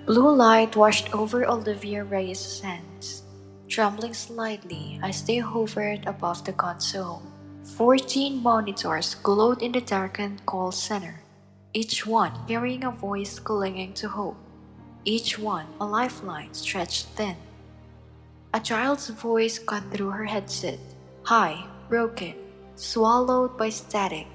Blue light washed over Olivia Reyes' hands, trembling slightly as they hovered above the console. 14 monitors glowed in the darkened call center, each one carrying a voice clinging to hope, each one a lifeline stretched thin. A child's voice cut through her headset, high, broken, swallowed by static.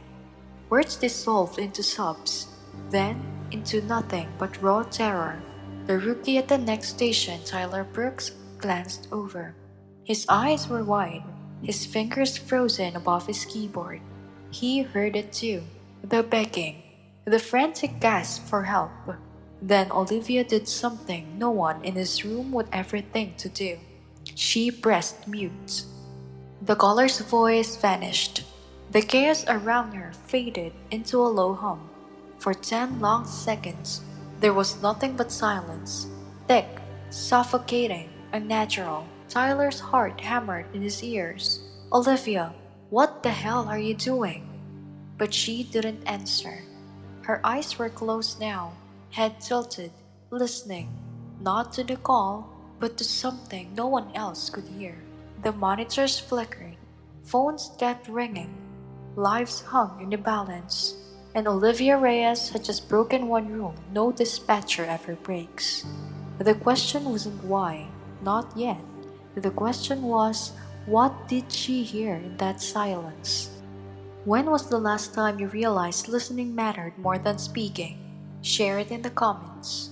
Words dissolved into sobs, then into nothing but raw terror. The rookie at the next station, Tyler Brooks, glanced over. His eyes were wide, his fingers frozen above his keyboard. He heard it too, the begging, the frantic gasp for help. Then Olivia did something no one in his room would ever think to do. She pressed mute. The caller's voice vanished. The chaos around her faded into a low hum. For 10 long seconds, there was nothing but silence. Thick, suffocating, unnatural. Tyler's heart hammered in his ears. Olivia, what the hell are you doing? But she didn't answer. Her eyes were closed now, head tilted, listening, not to the call, but to something no one else could hear. The monitors flickered, phones kept ringing, lives hung in the balance, and Olivia Reyes had just broken one rule no dispatcher ever breaks. The question wasn't why, not yet. The question was, what did she hear in that silence? When was the last time you realized listening mattered more than speaking? Share it in the comments.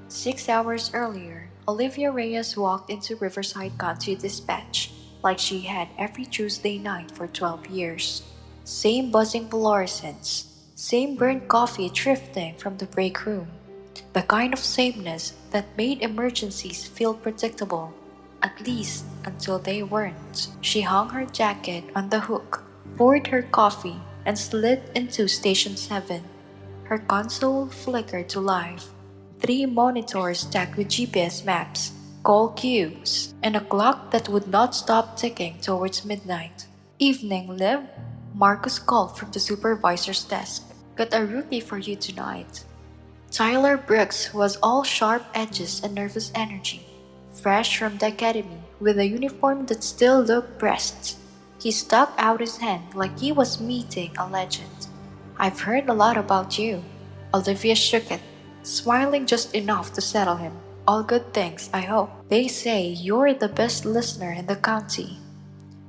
6 hours earlier, Olivia Reyes walked into Riverside County Dispatch like she had every Tuesday night for 12 years. Same buzzing fluorescents, same burnt coffee drifting from the break room. The kind of sameness that made emergencies feel predictable, at least until they weren't. She hung her jacket on the hook, poured her coffee, and slid into Station 7. Her console flickered to life. 3 monitors stacked with GPS maps, call queues, and a clock that would not stop ticking towards midnight. Evening, Liv. Marcus called from the supervisor's desk. Got a rookie for you tonight. Tyler Brooks was all sharp edges and nervous energy, fresh from the academy with a uniform that still looked pressed. He stuck out his hand like he was meeting a legend. I've heard a lot about you. Olivia shook it, smiling just enough to settle him. All good things, I hope. They say you're the best listener in the county.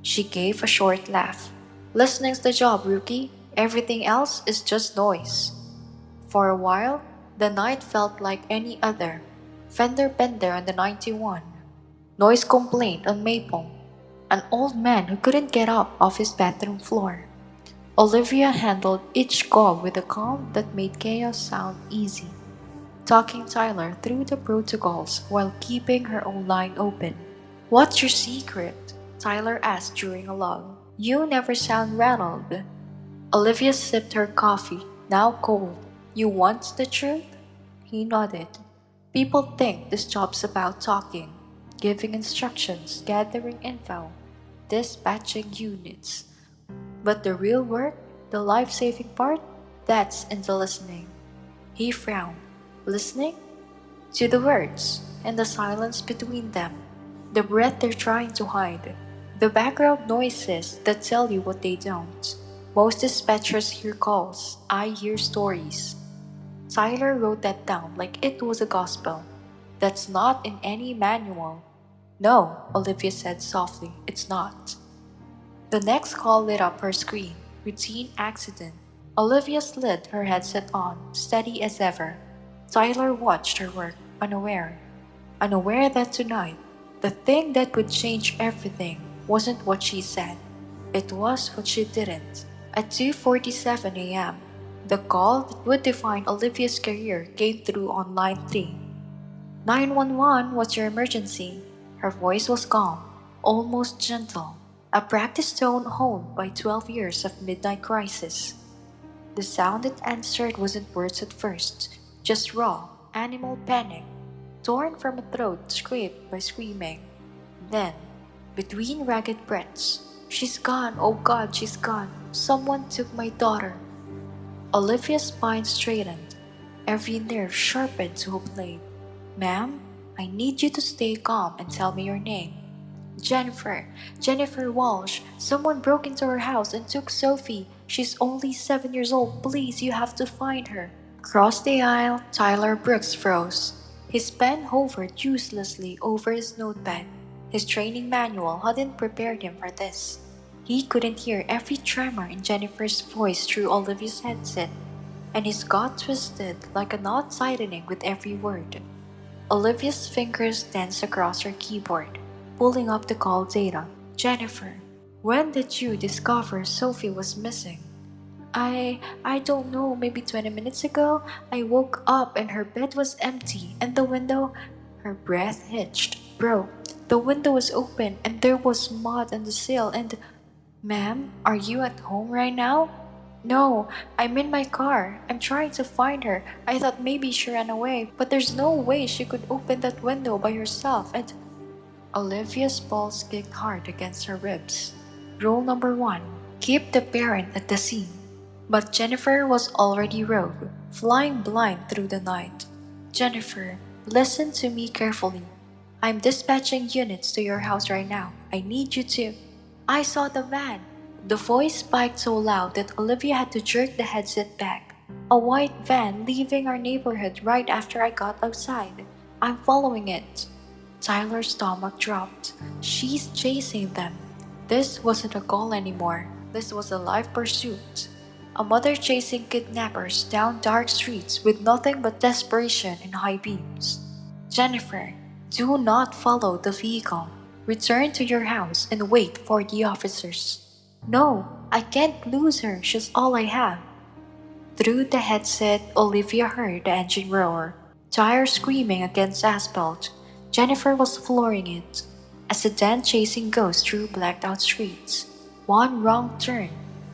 She gave a short laugh. Listening's the job, rookie. Everything else is just noise. For a while, the night felt like any other. Fender bender on the 91. Noise complaint on Maple. An old man who couldn't get up off his bathroom floor. Olivia handled each call with a calm that made chaos sound easy, talking Tyler through the protocols while keeping her own line open. What's your secret? Tyler asked during a lull. You never sound rattled. Olivia sipped her coffee, now cold. You want the truth? He nodded. People think this job's about talking, giving instructions, gathering info, dispatching units. But the real work, the life-saving part, that's in the listening. He frowned. Listening? To the words, and the silence between them. The breath they're trying to hide. The background noises that tell you what they don't. Most dispatchers hear calls. I hear stories. Tyler wrote that down like it was a gospel. That's not in any manual. No, Olivia said softly, it's not. The next call lit up her screen. Routine accident. Olivia slid her headset on, steady as ever. Tyler watched her work, unaware. Unaware that tonight, the thing that would change everything wasn't what she said. It was what she didn't. At 2:47 a.m., the call that would define Olivia's career came through on line 3. 911, what's your emergency? Her voice was calm, almost gentle, a practice tone honed by 12 years of midnight crisis. The sound it answered wasn't words at first, just raw, animal panic, torn from a throat scraped by screaming. Then, between ragged breaths, she's gone, oh God, she's gone. Someone took my daughter. Olivia's spine straightened. every nerve sharpened to a blade. Ma'am, I need you to stay calm and tell me your name. Jennifer. Jennifer Walsh. Someone broke into her house and took Sophie. She's only 7 years old. Please, you have to find her. Across the aisle, Tyler Brooks froze. His pen hovered uselessly over his notepad. His training manual hadn't prepared him for this. He couldn't hear every tremor in Jennifer's voice through Olivia's headset, and his gut twisted like a knot tightening with every word. Olivia's fingers danced across her keyboard, pulling up the call data. Jennifer, when did you discover Sophie was missing? I don't know, maybe 20 minutes ago. I woke up and her bed was empty and the window, her breath hitched, broke. The window was open and there was mud on the sill and Ma'am, are you at home right now? No, I'm in my car. I'm trying to find her. I thought maybe she ran away, but there's no way she could open that window by herself and Olivia's pulse kicked hard against her ribs. Rule number one, keep the parent at the scene. But Jennifer was already rogue, flying blind through the night. Jennifer, listen to me carefully. I'm dispatching units to your house right now. I need you to. I saw the van. The voice spiked so loud that Olivia had to jerk the headset back. A white van leaving our neighborhood right after I got outside. I'm following it. Tyler's stomach dropped. She's chasing them. This wasn't a call anymore. This was a live pursuit. A mother chasing kidnappers down dark streets with nothing but desperation and high beams. Jennifer, do not follow the vehicle. Return to your house and wait for the officers. No, I can't lose her. She's all I have. Through the headset, Olivia heard the engine roar, tires screaming against asphalt. Jennifer was flooring it. A sedan chasing ghosts through blacked out streets. One wrong turn,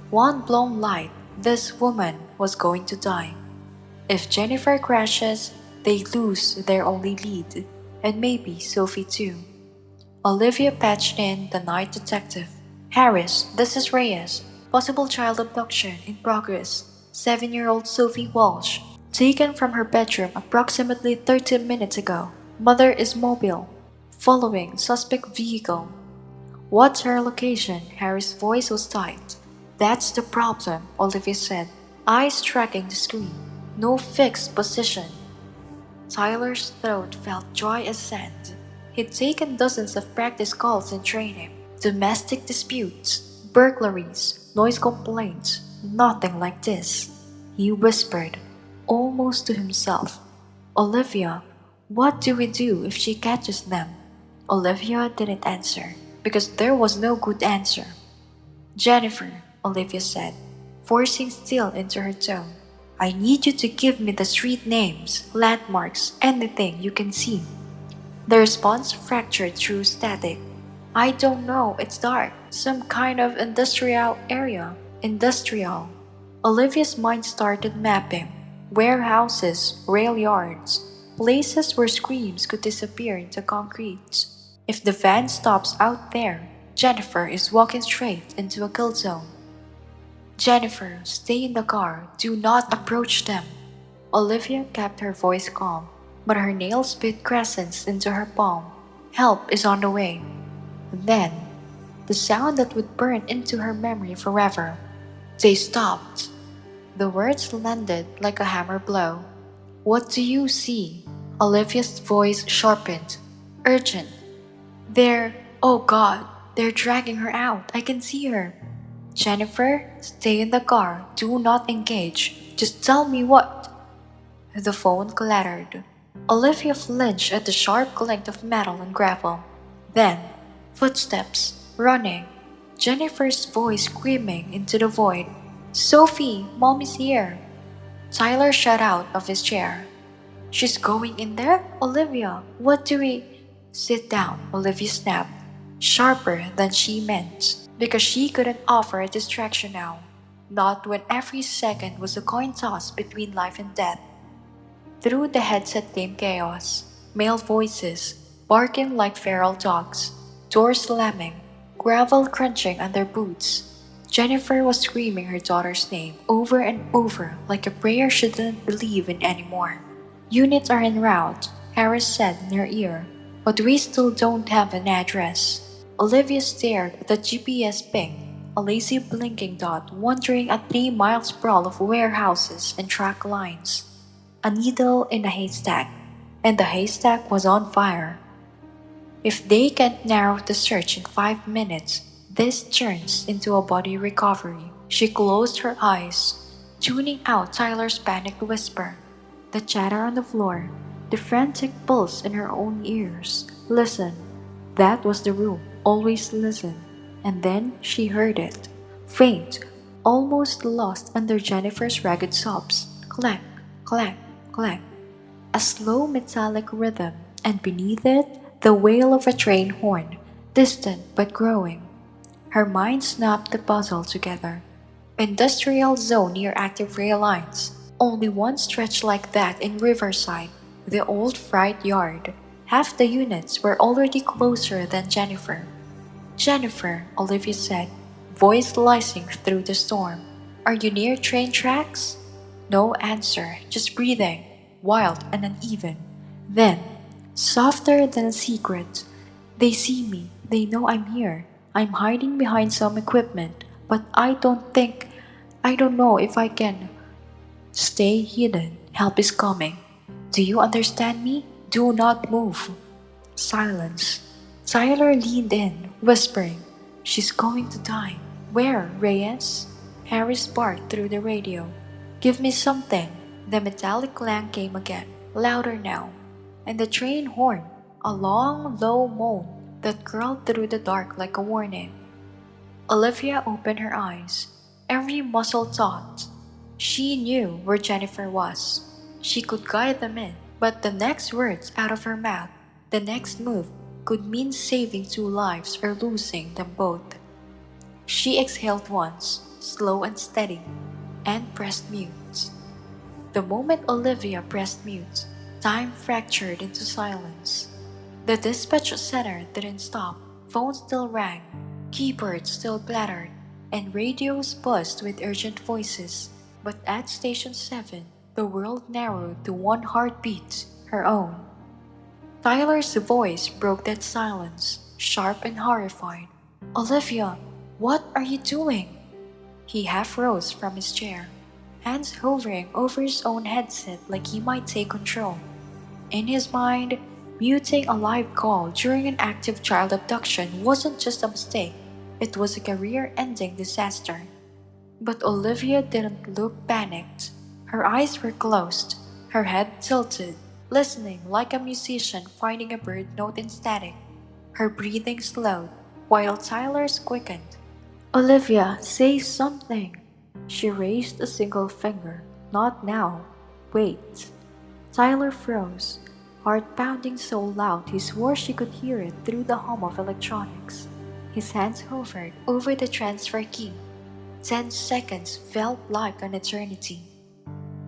one blown light, this woman was going to die. If Jennifer crashes, they lose their only lead, and maybe Sophie too. Olivia patched in the night detective. Harris, this is Reyes. Possible child abduction in progress. 7-year-old Sophie Walsh. Taken from her bedroom approximately 30 minutes ago. Mother is mobile. Following suspect vehicle. What's her location? Harry's voice was tight. That's the problem, Olivia said. Eyes tracking the screen. No fixed position. Tyler's throat felt dry as sand. He'd taken dozens of practice calls in training. Domestic disputes, burglaries, noise complaints, nothing like this. He whispered, almost to himself. Olivia, what do we do if she catches them? Olivia didn't answer, because there was no good answer. Jennifer, Olivia said, forcing steel into her tone. I need you to give me the street names, landmarks, anything you can see. The response fractured through static. I don't know, it's dark. Some kind of industrial area. Industrial. Olivia's mind started mapping. Warehouses, rail yards, places where screams could disappear into concrete. If the van stops out there, Jennifer is walking straight into a kill zone. Jennifer, stay in the car. Do not approach them. Olivia kept her voice calm, but her nails bit crescents into her palm. Help is on the way. Then, the sound that would burn into her memory forever. They stopped. The words landed like a hammer blow. What do you see? Olivia's voice sharpened. Urgent. Oh God, they're dragging her out. I can see her. Jennifer, stay in the car. Do not engage. Just tell me what. The phone clattered. Olivia flinched at the sharp clink of metal and gravel. Then, footsteps, running. Jennifer's voice screaming into the void. Sophie, Mom is here. Tyler shot out of his chair. She's going in there? Olivia, what do we... Sit down, Olivia snapped, sharper than she meant, because she couldn't offer a distraction now. Not when every second was a coin toss between life and death. Through the headset came chaos, male voices, barking like feral dogs, doors slamming, gravel crunching under boots. Jennifer was screaming her daughter's name over and over like a prayer she didn't believe in anymore. Units are en route, Harris said in her ear, but we still don't have an address. Olivia stared at the GPS ping, a lazy blinking dot wandering a 3 mile sprawl of warehouses and track lines. A needle in a haystack, and the haystack was on fire. If they can't narrow the search in 5 minutes, this turns into a body recovery. She closed her eyes, tuning out Tyler's panicked whisper, the chatter on the floor, the frantic pulse in her own ears. Listen. That was the room. Always listen. And then she heard it. Faint, almost lost under Jennifer's ragged sobs. Clank, clank, clank. A slow metallic rhythm, and beneath it, the wail of a train horn, distant but growing. Her mind snapped the puzzle together. Industrial zone near active rail lines. Only one stretch like that in Riverside, the old freight yard. Half the units were already closer than Jennifer. Jennifer, Olivia said, voice slicing through the storm. Are you near train tracks? No answer, just breathing, wild and uneven. Then, softer than a secret, they see me, they know I'm here. I'm hiding behind some equipment, but I don't know if I can. Stay hidden, help is coming. Do you understand me? Do not move. Silence. Tyler leaned in, whispering, she's going to die. Where, Reyes? Harris barked through the radio. Give me something. The metallic clang came again, louder now, and the train horn, a long, low moan that curled through the dark like a warning. Olivia opened her eyes, every muscle taut. She knew where Jennifer was. She could guide them in, but the next words out of her mouth, the next move, could mean saving 2 lives or losing them both. She exhaled once, slow and steady, and pressed mute. The moment Olivia pressed mute, time fractured into silence. The dispatch center didn't stop. Phones still rang, keyboards still clattered, and radios buzzed with urgent voices. But at Station 7, the world narrowed to one heartbeat, her own. Tyler's voice broke that silence, sharp and horrified. Olivia, what are you doing? He half rose from his chair, hands hovering over his own headset like he might take control. In his mind, muting a live call during an active child abduction wasn't just a mistake, it was a career-ending disaster. But Olivia didn't look panicked. Her eyes were closed, her head tilted, listening like a musician finding a bird note in static. Her breathing slowed, while Tyler's quickened. Olivia, say something. She raised a single finger. Not now. Wait. Tyler froze, heart pounding so loud he swore she could hear it through the hum of electronics. His hands hovered over the transfer key. 10 seconds felt like an eternity.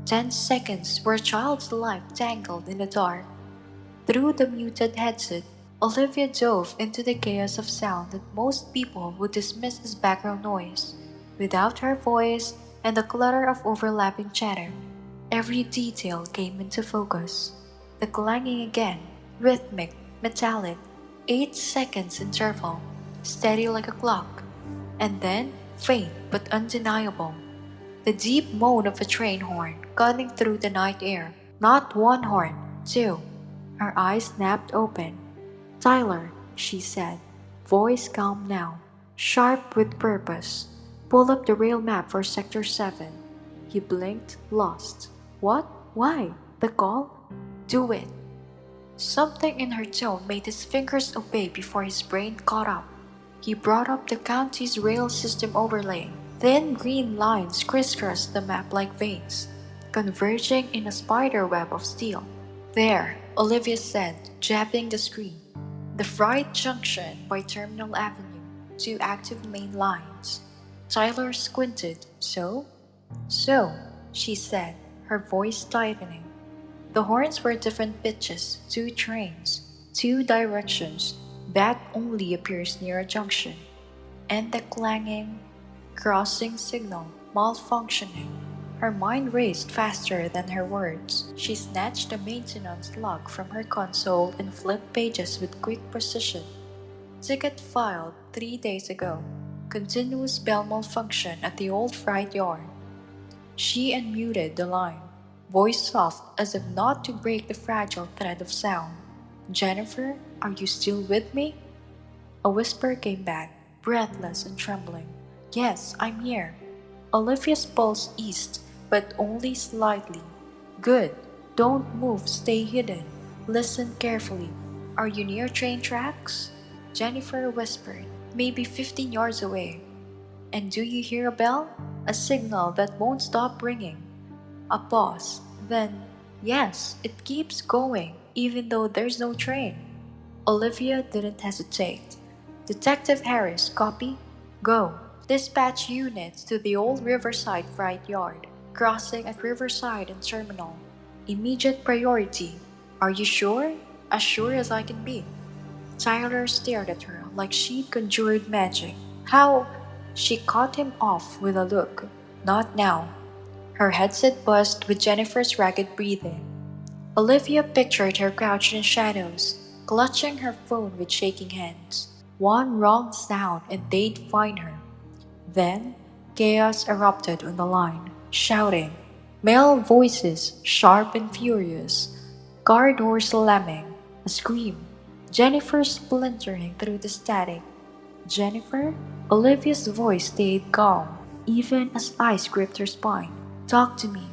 10 seconds were a child's life tangled in the dark. Through the muted headset, Olivia dove into the chaos of sound that most people would dismiss as background noise. Without her voice and the clutter of overlapping chatter, every detail came into focus. The clanging again, rhythmic, metallic, 8 seconds interval, steady like a clock, and then faint but undeniable. The deep moan of a train horn cutting through the night air. Not one horn, two. Her eyes snapped open. Tyler, she said, voice calm now, sharp with purpose. Pull up the rail map for Sector 7. He blinked, lost. What? Why? The call? Do it. Something in her tone made his fingers obey before his brain caught up. He brought up the county's rail system overlay. Thin green lines crisscrossed the map like veins, converging in a spider web of steel. There, Olivia said, jabbing the screen. The Fried Junction by Terminal Avenue, 2 active main lines. Tyler squinted. So? So, she said, her voice tightening. The horns were different pitches, 2 trains, 2 directions. That only appears near a junction. And the clanging. Crossing signal malfunctioning. Her mind raced faster than her words. She snatched a maintenance log from her console and flipped pages with quick precision. Ticket filed 3 days ago. Continuous bell malfunction at the old freight yard. She unmuted the line, voice soft as if not to break the fragile thread of sound. Jennifer, are you still with me? A whisper came back, breathless and trembling. Yes, I'm here. Olivia's pulse eased, but only slightly. Good. Don't move, stay hidden. Listen carefully. Are you near train tracks? Jennifer whispered, maybe 15 yards away. And do you hear a bell? A signal that won't stop ringing. A pause. Then, yes, it keeps going, even though there's no train. Olivia didn't hesitate. Detective Harris, copy? Go. Dispatch units to the old Riverside freight yard, crossing at Riverside and Terminal. Immediate priority. Are you sure? As sure as I can be. Tyler stared at her like she'd conjured magic. How? She caught him off with a look. Not now. Her headset buzzed with Jennifer's ragged breathing. Olivia pictured her crouched in shadows, clutching her phone with shaking hands. One wrong sound and they'd find her. Then, chaos erupted on the line, shouting. Male voices, sharp and furious. Car doors slamming. A scream. Jennifer splintering through the static. Jennifer? Olivia's voice stayed calm, even as ice gripped her spine. Talk to me.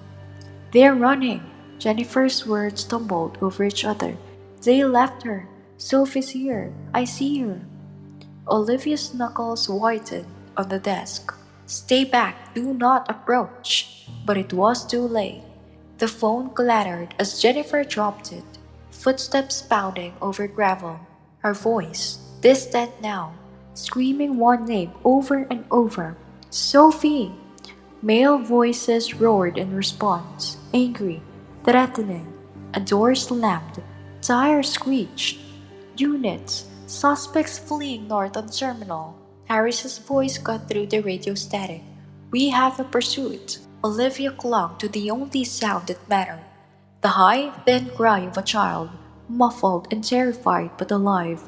They're running. Jennifer's words stumbled over each other. They left her. Sophie's here. I see her. Olivia's knuckles whitened on the desk. Stay back. Do not approach. But it was too late. The phone clattered as Jennifer dropped it, footsteps pounding over gravel. Her voice, distant now, screaming one name over and over. Sophie! Male voices roared in response, angry, threatening. A door slammed. Tires screeched. Units, suspects fleeing north on terminal. Harris's voice cut through the radio static. We have a pursuit. Olivia clung to the only sound that mattered. The high, thin cry of a child, muffled and terrified but alive.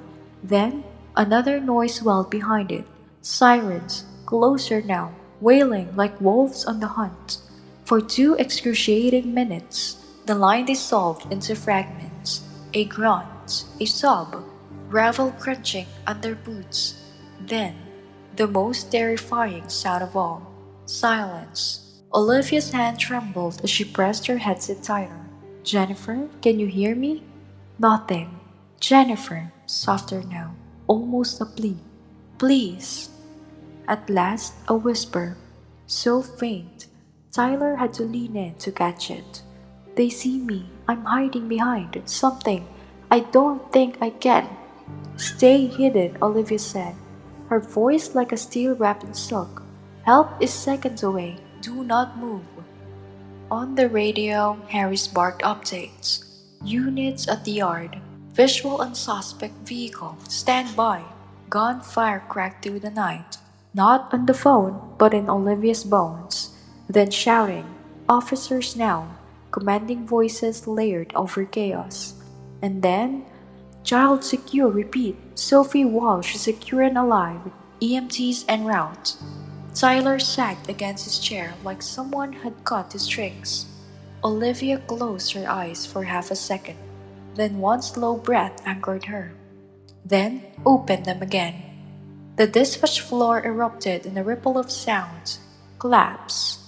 Then, another noise welled behind it. Sirens, closer now, wailing like wolves on the hunt. For 2 excruciating minutes, the line dissolved into fragments. A grunt, a sob, gravel crunching under boots. Then, the most terrifying sound of all, silence. Olivia's hand trembled as she pressed her headset tighter. Jennifer, can you hear me? Nothing. Jennifer, softer now, almost a plea. Please. At last, a whisper, so faint, Tyler had to lean in to catch it. They see me. I'm hiding behind something. I don't think I can. Stay hidden, Olivia said, her voice like a steel wrapped in silk. Help is seconds away. Do not move. On the radio, Harris barked updates. Units at the yard. Visual on suspect vehicle. Stand by. Gunfire cracked through the night. Not on the phone, but in Olivia's bones. Then shouting. Officers now. Commanding voices layered over chaos. And then, child secure, repeat. Sophie Walsh secure and alive. EMTs en route. Tyler sagged against his chair like someone had cut his strings. Olivia closed her eyes for half a second. Then one slow breath anchored her. Then opened them again. The dispatch floor erupted in a ripple of sound. Claps.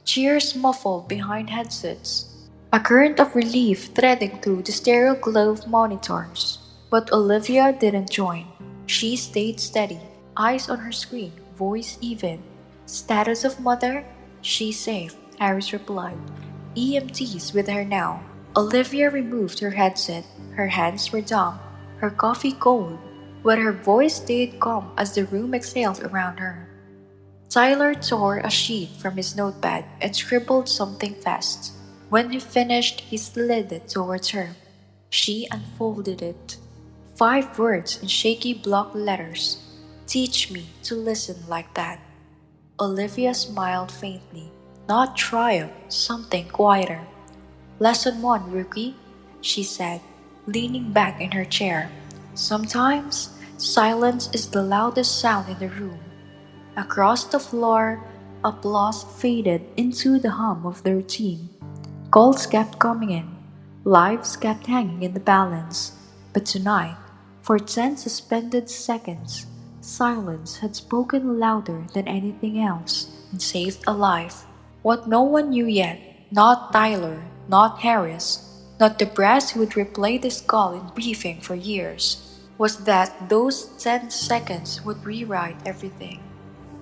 Cheers muffled behind headsets. A current of relief threading through the stereo glow of monitors. But Olivia didn't join. She stayed steady, eyes on her screen, voice even. Status of mother? She's safe, Harris replied. EMT's with her now. Olivia removed her headset. Her hands were dumb, her coffee cold, but her voice stayed calm as the room exhaled around her. Tyler tore a sheet from his notepad and scribbled something fast. When he finished, he slid it towards her. She unfolded it. 5 words in shaky block letters. Teach me to listen like that. Olivia smiled faintly. Not triumph, something quieter. Lesson 1, rookie, she said, leaning back in her chair. Sometimes, silence is the loudest sound in the room. Across the floor, applause faded into the hum of the routine. Calls kept coming in, lives kept hanging in the balance. But tonight, for 10 suspended seconds, silence had spoken louder than anything else and saved a life. What no one knew yet, not Tyler, not Harris, not the brass who would replay this call in briefing for years, was that those 10 seconds would rewrite everything.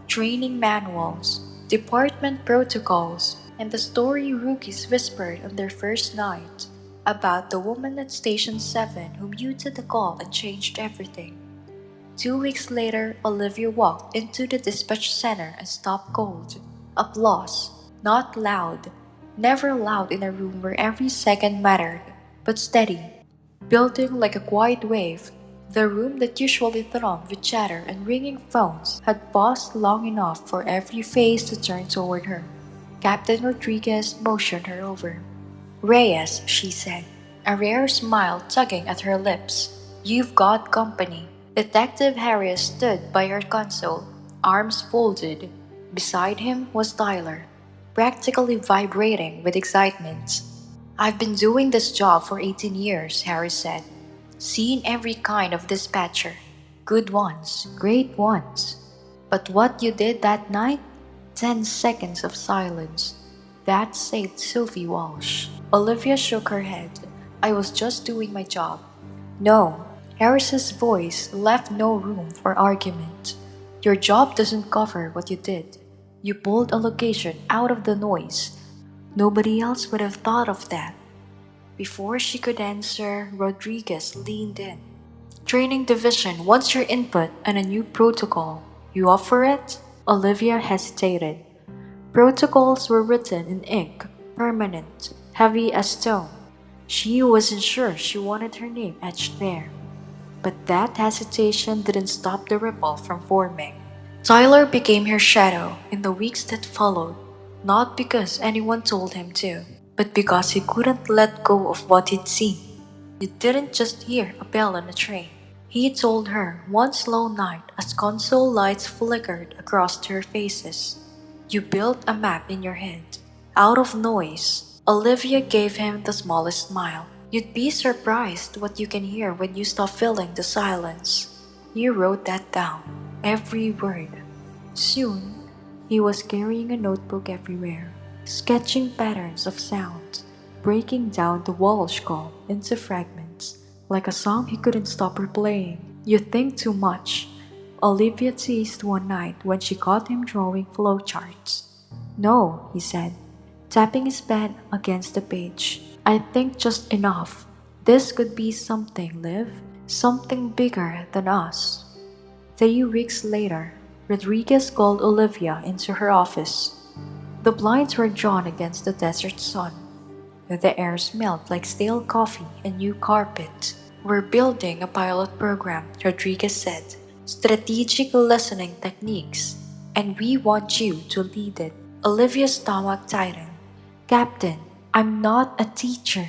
Training manuals, department protocols, and the story rookies whispered on their first night about the woman at Station 7 who muted the call and changed everything. 2 weeks later, Olivia walked into the dispatch center and stopped cold. Applause, not loud, never loud in a room where every second mattered, but steady, building like a quiet wave. The room that usually thrummed with chatter and ringing phones had paused long enough for every face to turn toward her. Captain Rodriguez motioned her over. Reyes, she said, a rare smile tugging at her lips. You've got company. Detective Harris stood by her console, arms folded. Beside him was Tyler, practically vibrating with excitement. I've been doing this job for 18 years, Harris said. Seen every kind of dispatcher. Good ones, great ones. But what you did that night? 10 seconds of silence. That saved Sophie Walsh. Olivia shook her head. I was just doing my job. No, Harris's voice left no room for argument. Your job doesn't cover what you did. You pulled a location out of the noise. Nobody else would have thought of that. Before she could answer, Rodriguez leaned in. Training division wants your input on a new protocol. You up for it? Olivia hesitated. Protocols were written in ink, permanent, heavy as stone. She wasn't sure she wanted her name etched there. But that hesitation didn't stop the ripple from forming. Tyler became her shadow in the weeks that followed, not because anyone told him to, but because he couldn't let go of what he'd seen. You didn't just hear a bell on a train. He told her one slow night as console lights flickered across their faces. You built a map in your head, out of noise. Olivia gave him the smallest smile. You'd be surprised what you can hear when you stop filling the silence. He wrote that down, every word. Soon, he was carrying a notebook everywhere, sketching patterns of sound, breaking down the Walsh call into fragments, like a song he couldn't stop replaying. You think too much, Olivia teased one night when she caught him drawing flowcharts. No, he said, tapping his pen against the page. I think just enough. This could be something, Liv. Something bigger than us. 3 weeks later, Rodriguez called Olivia into her office. The blinds were drawn against the desert sun. The air smelled like stale coffee and new carpet. We're building a pilot program, Rodriguez said. Strategic listening techniques. And we want you to lead it. Olivia's stomach tightened. Captain, I'm not a teacher.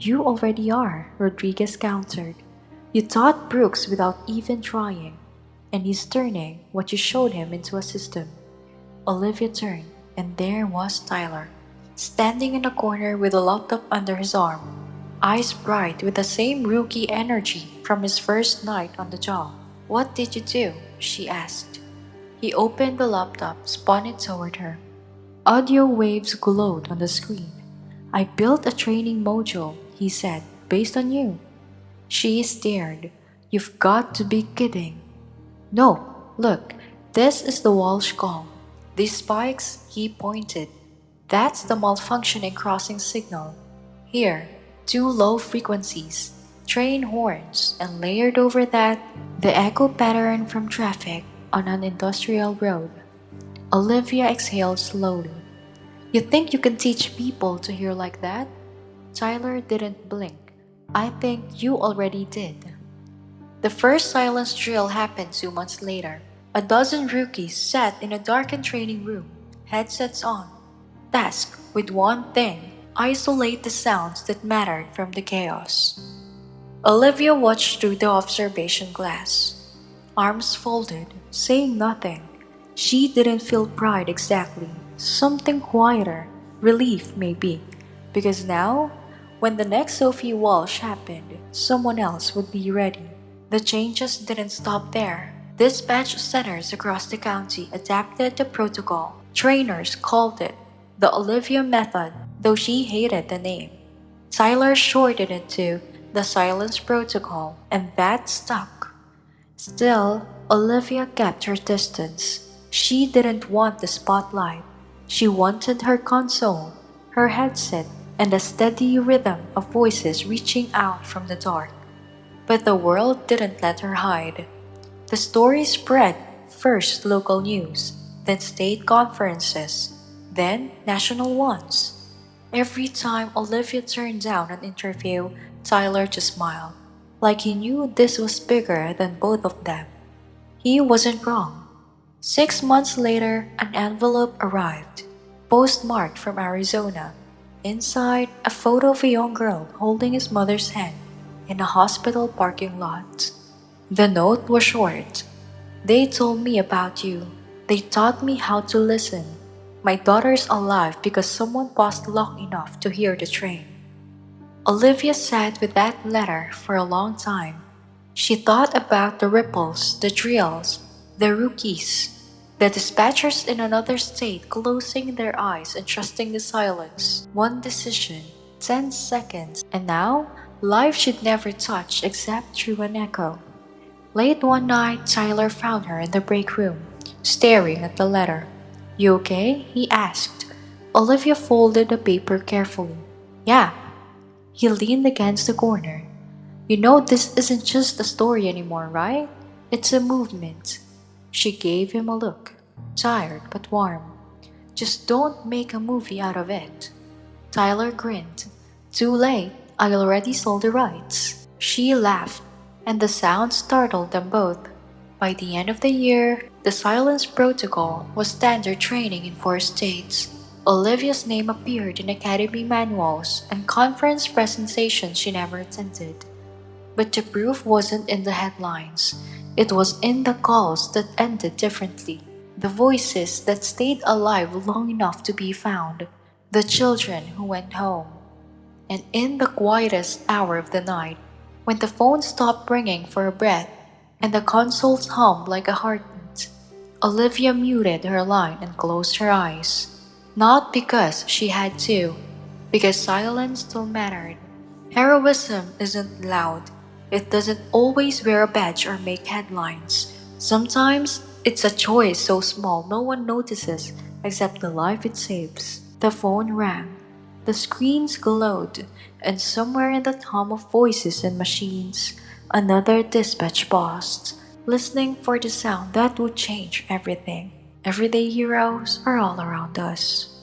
You already are, Rodriguez countered. You taught Brooks without even trying. And he's turning what you showed him into a system. Olivia turned, and there was Tyler, standing in a corner with a laptop under his arm, eyes bright with the same rookie energy from his first night on the job. What did you do? She asked. He opened the laptop, spun it toward her. Audio waves glowed on the screen. I built a training module, he said, based on you. She stared. You've got to be kidding. No, look, this is the Walsh call. These spikes, he pointed. That's the malfunctioning crossing signal. Here, 2 low frequencies, train horns, and layered over that, the echo pattern from traffic on an industrial road. Olivia exhaled slowly. You think you can teach people to hear like that? Tyler didn't blink. I think you already did. The first silence drill happened 2 months later. A dozen rookies sat in a darkened training room, headsets on, tasked with one thing: isolate the sounds that mattered from the chaos. Olivia watched through the observation glass, arms folded, saying nothing. She didn't feel pride exactly, something quieter, relief maybe, because now, when the next Sophie Walsh happened, someone else would be ready. The changes didn't stop there. Dispatch centers across the county adapted the protocol. Trainers called it the Olivia Method, though she hated the name. Tyler shortened it to the Silence Protocol, and that stuck. Still, Olivia kept her distance. She didn't want the spotlight. She wanted her console, her headset, and the steady rhythm of voices reaching out from the dark. But the world didn't let her hide. The story spread, first local news, then state conferences, then national ones. Every time Olivia turned down an interview, Tyler just smiled, like he knew this was bigger than both of them. He wasn't wrong. 6 months later, an envelope arrived, postmarked from Arizona. Inside, a photo of a young girl holding his mother's hand in a hospital parking lot. The note was short. They told me about you. They taught me how to listen. My daughter's alive because someone paused long enough to hear the train. Olivia sat with that letter for a long time. She thought about the ripples, the drills, the rookies, the dispatchers in another state closing their eyes and trusting the silence. One decision, 10 seconds, and now life should never touch except through an echo. Late one night, Tyler found her in the break room, staring at the letter. You okay? He asked. Olivia folded the paper carefully. Yeah. He leaned against the corner. You know this isn't just a story anymore, right? It's a movement. She gave him a look, tired but warm. Just don't make a movie out of it. Tyler grinned. Too late, I already sold the rights. She laughed, and the sound startled them both. By the end of the year, the Silence Protocol was standard training in 4 states. Olivia's name appeared in academy manuals and conference presentations she never attended. But the proof wasn't in the headlines. It was in the calls that ended differently. The voices that stayed alive long enough to be found. The children who went home. And in the quietest hour of the night, when the phone stopped ringing for a breath and the consoles hummed like a heartbeat, Olivia muted her line and closed her eyes. Not because she had to, because silence still mattered. Heroism isn't loud. It doesn't always wear a badge or make headlines. Sometimes it's a choice so small no one notices except the life it saves. The phone rang. The screens glowed, and somewhere in that hum of voices and machines, another dispatch paused, listening for the sound that would change everything. Everyday heroes are all around us.